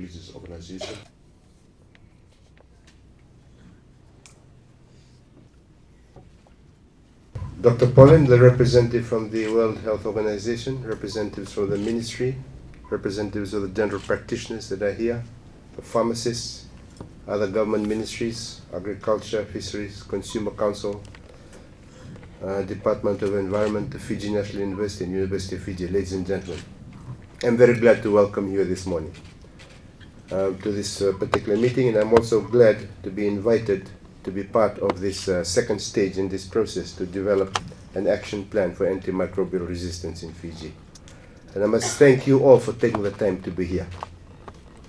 religious organization. Dr. Pollen, the representative from the World Health Organization, representatives from the ministry, representatives of the general practitioners that are here, the pharmacists, other government ministries, agriculture, fisheries, consumer council, Department of Environment, the Fiji National University and University of Fiji. Ladies and gentlemen, I'm very glad to welcome you this morning to this particular meeting, and I'm also glad to be invited to be part of this second stage in this process to develop an action plan for antimicrobial resistance in Fiji. And I must thank you all for taking the time to be here.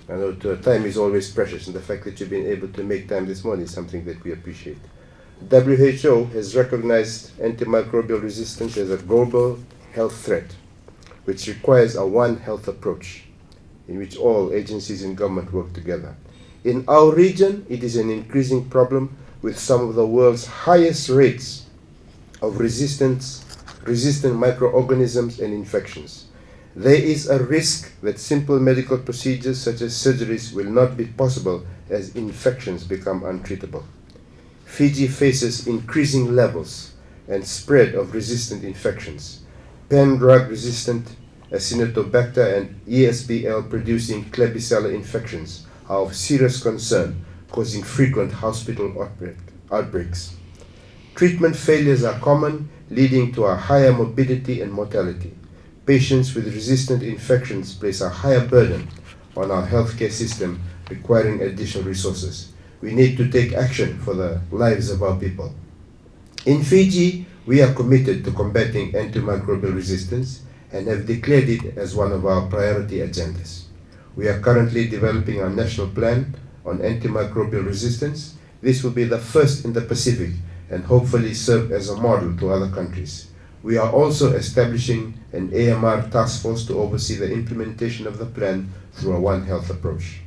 I know time is always precious, and the fact that you've been able to make time this morning is something that we appreciate. WHO has recognized antimicrobial resistance as a global health threat, which requires a One Health approach in which all agencies and government work together. In our region, it is an increasing problem with some of the world's highest rates of resistant microorganisms and infections. There is a risk that simple medical procedures such as surgeries will not be possible as infections become untreatable. Fiji faces increasing levels and spread of resistant infections. Pan-drug resistant Acinetobacter and ESBL producing Klebsiella infections are of serious concern, causing frequent hospital outbreaks. Treatment failures are common, leading to a higher morbidity and mortality. Patients with resistant infections place a higher burden on our healthcare system, requiring additional resources. We need to take action for the lives of our people. In Fiji, we are committed to combating antimicrobial resistance and have declared it as one of our priority agendas. We are currently developing a national plan on antimicrobial resistance. This will be the first in the Pacific and hopefully serve as a model to other countries. We are also establishing an AMR task force to oversee the implementation of the plan through a One Health approach.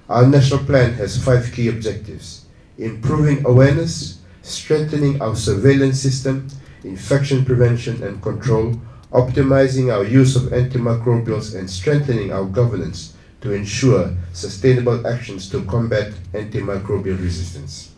Our national plan has 5 key objectives: improving awareness, strengthening our surveillance system, infection prevention and control, optimizing our use of antimicrobials, and strengthening our governance to ensure sustainable actions to combat antimicrobial resistance.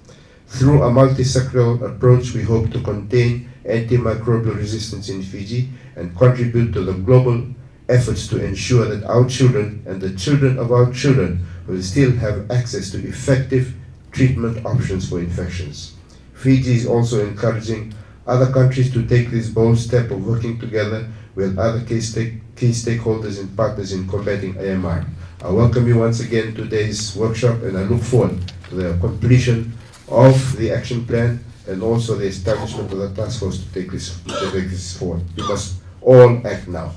Through a multi-sectoral approach, we hope to contain antimicrobial resistance in Fiji and contribute to the global efforts to ensure that our children and the children of our children will still have access to effective treatment options for infections. Fiji is also encouraging other countries to take this bold step of working together with other key stakeholders and partners in combating AMR. I welcome you once again to today's workshop, and I look forward to the completion of the action plan and also the establishment of the task force to take this forward. We must all act now.